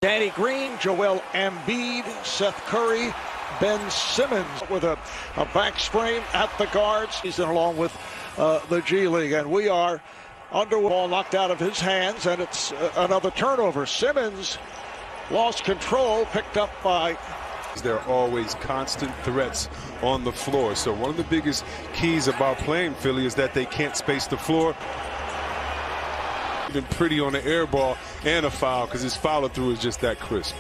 Danny Green, Joel Embiid, Seth Curry, Ben Simmons with a back sprain at the guards. He's in along with the G League, and we are under ball knocked out of his hands, and it's another turnover. Simmons lost control, picked up by. There are always constant threats on the floor. So one of the biggest keys about playing Philly is that they can't space the floor. Been pretty on the air ball and a foul because his follow-through is just that crisp.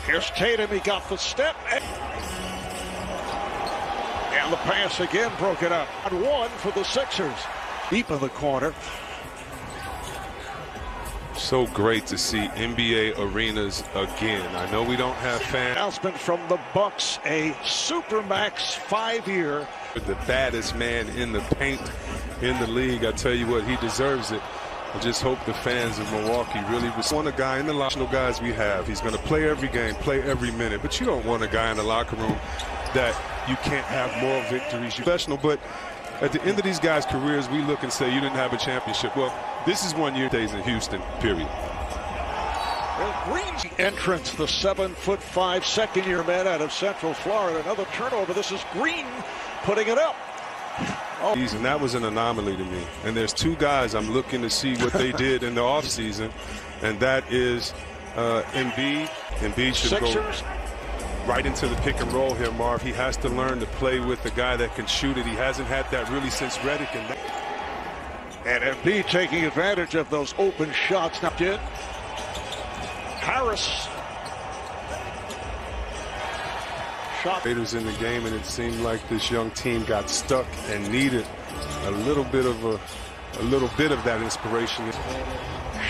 Here's Tatum. He got the step. And the pass again broken up. And one for the Sixers. Deep in the corner. So great to see NBA arenas again. I know we don't have fans. Announcement from the Bucks, a Supermax 5-year. The baddest man in the paint in the league. I tell you what, he deserves it. I just hope the fans of Milwaukee really want a guy in the locker room. Guys we have. He's going to play every game, play every minute. But you don't want a guy in the locker room that you can't have moral victories. You're professional, but at the end of these guys' careers, we look and say you didn't have a championship. Well, this is 1 year days in Houston, period. Well, Green's entrance, the 7'5" second-year man out of Central Florida. Another turnover. This is Green putting it up. Oh. And that was an anomaly to me. And there's two guys I'm looking to see what they did in the offseason, and that is Embiid. Embiid should Sixers. Go right into the pick and roll here, Marv. He has to learn to play with the guy that can shoot it. He hasn't had that really since Redick. And Embiid taking advantage of those open shots. Now, did Harris. Shot. Raiders in the game, and it seemed like this young team got stuck and needed a little bit of that inspiration.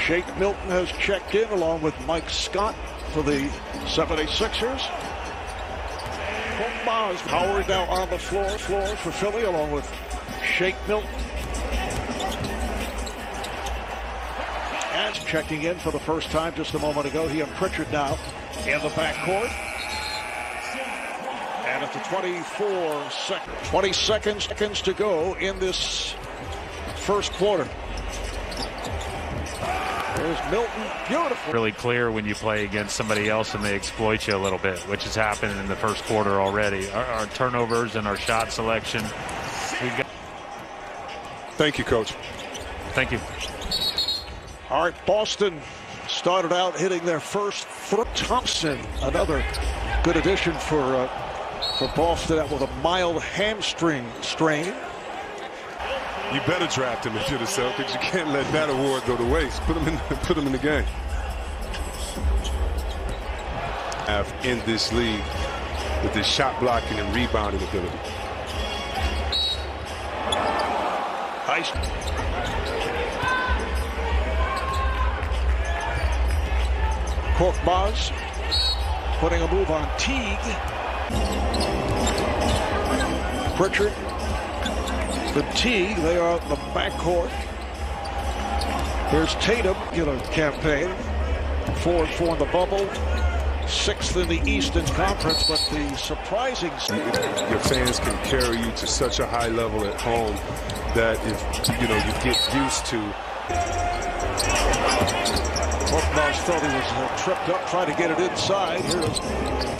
Shake Milton has checked in along with Mike Scott for the 76ers. Howard now on the floor for Philly along with Shake Milton. And checking in for the first time just a moment ago. He and Pritchard now in the backcourt. And at the 20 seconds to go in this first quarter. There's Milton, beautiful. Really clear when you play against somebody else and they exploit you a little bit, which has happened in the first quarter already. Our turnovers and our shot selection. Thank you, Coach. Thank you. All right, Boston started out hitting their first. Thompson, another good addition for Boston with a mild hamstring strain. You better draft him if you're the Celtics. You can't let that award go to waste. Put him in the game. In this league with his shot blocking and rebounding ability. Nice. Korkmaz putting a move on Teague. Pritchard. Teague, they are in the backcourt. Here's Tatum, campaign. 4-4 in the bubble. 6th in the Eastern Conference, but the surprising. Your fans can carry you to such a high level at home that if you get used to. Korkmaz thought he was tripped up, trying to get it inside. Here's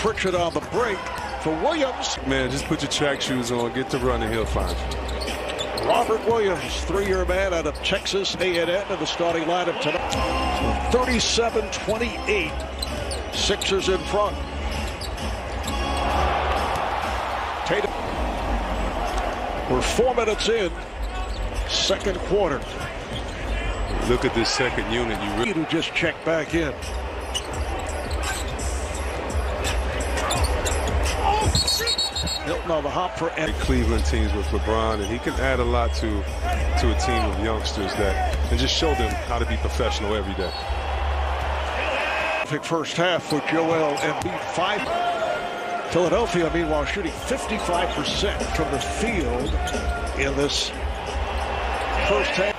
Pritchard on the break for Williams. Man, just put your track shoes on, get to running, he'll find you. Robert Williams, 3-year man out of Texas A&M in the starting lineup tonight. 37-28. Sixers in front. Tatum. We're 4 minutes in. Second quarter. Look at this second unit. You really who just checked back in. Milton on the hop for Cleveland teams with LeBron, and he can add a lot to a team of youngsters and just show them how to be professional every day. First half for Joel Embiid. 5. Philadelphia, meanwhile, shooting 55% from the field in this first half.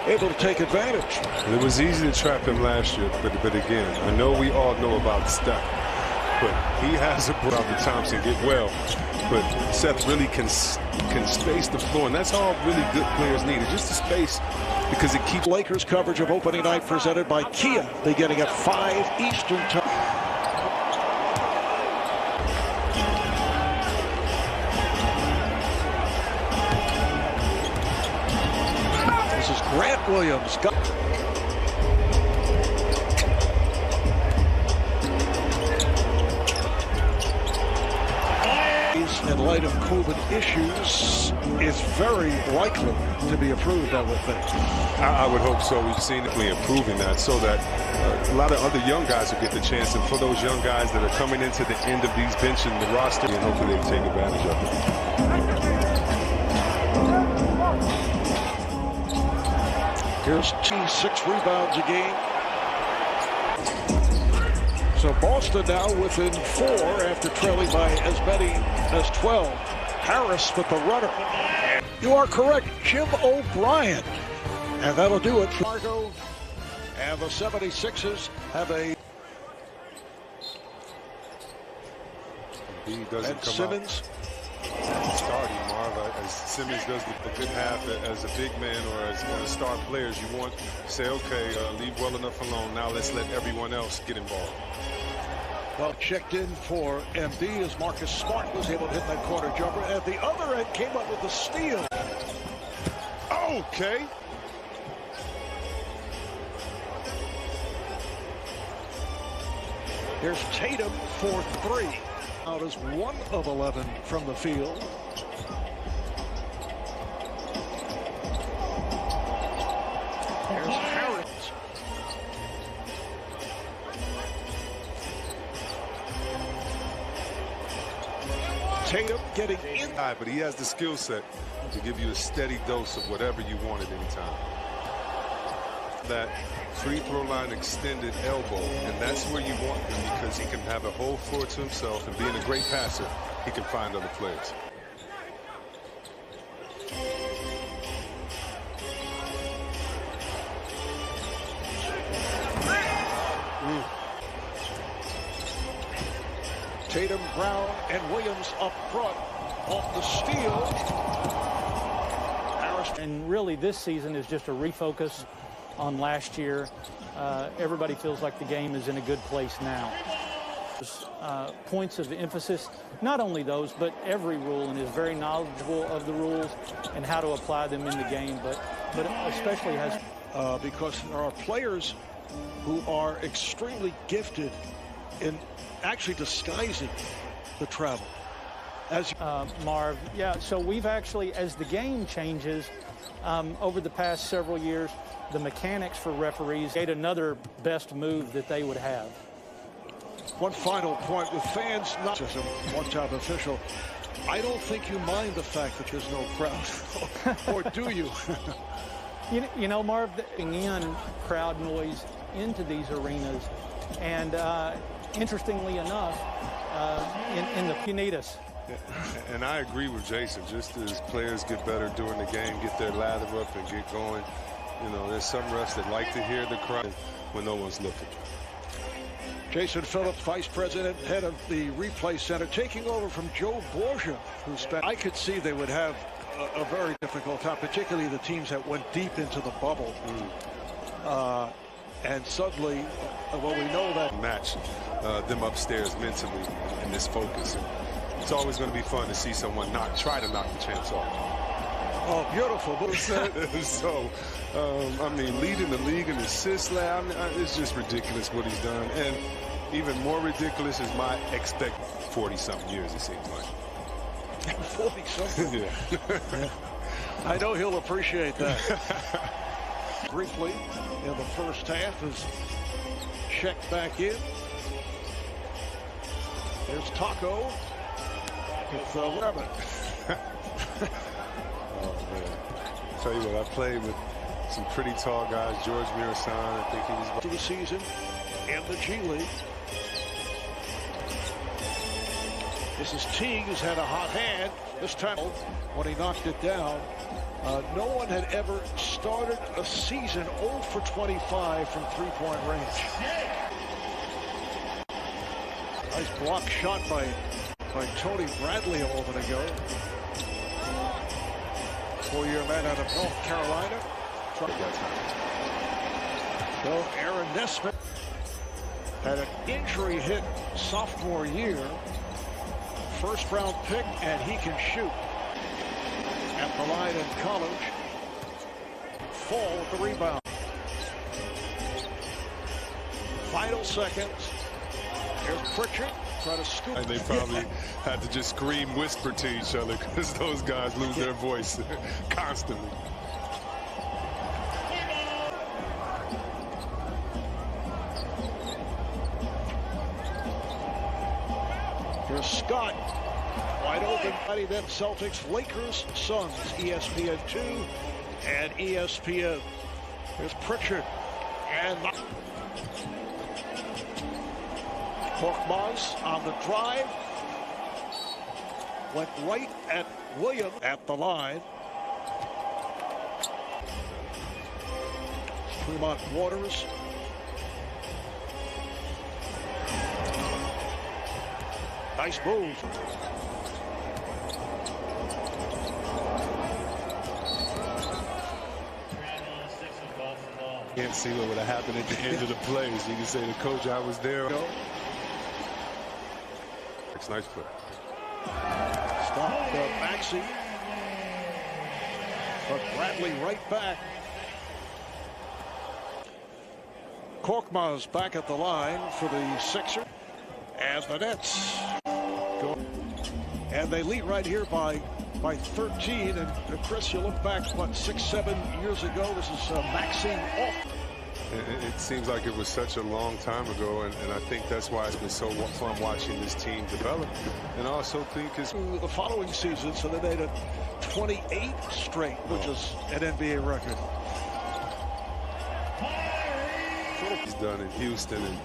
Able to take advantage. It was easy to trap him last year, but again, I know we all know about Steph. But he has a brother Thompson get well. But Seth really can space the floor, and that's all really good players need. It's just the space because it keeps. Lakers coverage of opening night presented by Kia, beginning at 5 Eastern Time. This is Grant Williams. In light of COVID issues, is very likely to be approved, I would think. I would hope so. We've seen it improving that so that a lot of other young guys will get the chance. And for those young guys that are coming into the end of these benching the roster, and hopefully they take advantage of it. Here's 6 rebounds a game. So Boston now within 4 after trailing by as many as 12. Harris with the runner. You are correct, Jim O'Brien. And that'll do it for Fargo. And the 76ers have a... He doesn't and come Simmons. Out starting, Marv. As Simmons does a good half as a big man or as one of the star players, you want to say, okay, leave well enough alone. Now let's let everyone else get involved. Well, checked in for MB as Marcus Smart was able to hit that corner jumper. At the other end, came up with the steal. Okay. Here's Tatum for 3. Out as 1 of 11 from the field. Here's Harris. Tatum getting in. But he has the skill set to give you a steady dose of whatever you want at any time. That free throw line extended elbow, and that's where you want him because he can have a whole floor to himself, and being a great passer, he can find other players. Tatum, Brown, and Williams up front off the steal. Harris. And really this season is just a refocus on last year. Everybody feels like the game is in a good place now. Points of emphasis, not only those, but every rule, and is very knowledgeable of the rules and how to apply them in the game, but especially has... because there are players who are extremely gifted in actually disguising the travel. As Marv, yeah, so we've actually, as the game changes over the past several years, the mechanics for referees made another best move that they would have. One final point with fans, not just a one-time official. I don't think you mind the fact that there's no crowd, or do you? You know, Marv, bringing in crowd noise into these arenas, and interestingly enough, in the you need us. And I agree with Jason. Just as players get better during the game, get their lather up and get going, you know, there's some refs that like to hear the crowd when no one's looking. Jason Phillips, Vice President, head of the Replay Center, taking over from Joe Borgia, who spent... I could see they would have a very difficult time, particularly the teams that went deep into the bubble. And suddenly, well, we know that... Match them upstairs mentally in this focus. It's always going to be fun to see someone try to knock the champs off. Oh, beautiful. So, I mean, leading the league in assists, it's just ridiculous what he's done. And even more ridiculous is my 40-something years, it seems like. 40-something? Yeah. I know he'll appreciate that. Briefly, in the first half, is checked back in. There's Taco with Lemon. Oh, man. Tell you what, I played with some pretty tall guys. George Mirasan, I think he was... To the season in the G League. This is Teague, who's had a hot hand. This time, when he knocked it down, no one had ever started a season 0 for 25 from three-point range. Nice block shot by Tony Bradley a moment ago. 4-year man out of North Carolina. So Aaron Nesmith had an injury hit sophomore year. First round pick, and he can shoot at the line in college. Fall with the rebound. Final seconds. Here's Pritchard trying to scoop. And they probably had to just scream, whisper to each other because those guys lose their voice constantly. Here's Scott. Wide open. Then Celtics, Lakers, Suns. ESPN 2 and ESPN. Here's Pritchard. And Korkmaz on the drive. Went right at William at the line. Tremont Waters. Nice move. Can't see what would have happened at the end of the plays. You can say, the coach, I was there. It's nice play. Stop Maxey. But Bradley right back. Korkmaz back at the line for the Sixers. And the Nets go. And they lead right here by 13. And Chris, you look back, what, 6-7 years ago? This is Maxey off. It seems like it was such a long time ago, and I think that's why it's been so fun watching this team develop. And I also think it's the following season, so they made it 28 straight, which is an NBA record. He's done in Houston, and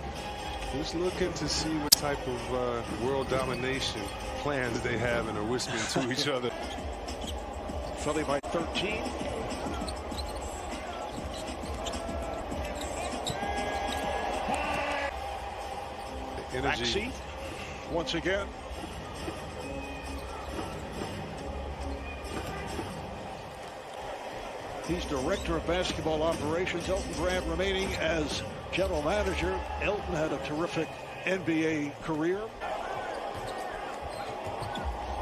he's looking to see what type of world domination plans they have and are whispering to each other. Philly by 13. Maxey once again. He's director of basketball operations. Elton Brand remaining as general manager. Elton had a terrific NBA career.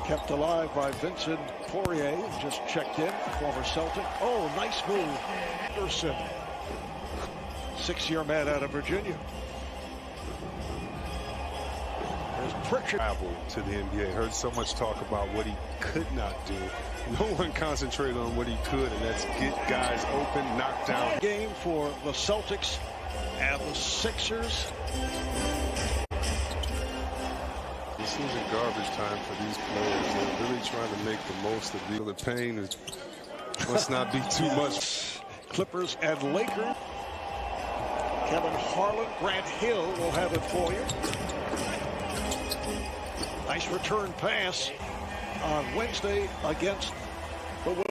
Kept alive by Vincent Poirier, just checked in, former Celtic. Oh, nice move. Anderson, 6-year man out of Virginia. Pritchard. Travel to the NBA. Heard so much talk about what he could not do. No one concentrated on what he could, and that's get guys open, knock down. Game for the Celtics and the Sixers. This isn't garbage time for these players. They're really trying to make the most of the pain. Must not be too much. Clippers and Lakers. Kevin Harlan, Grant Hill will have it for you. Nice return pass on Wednesday against the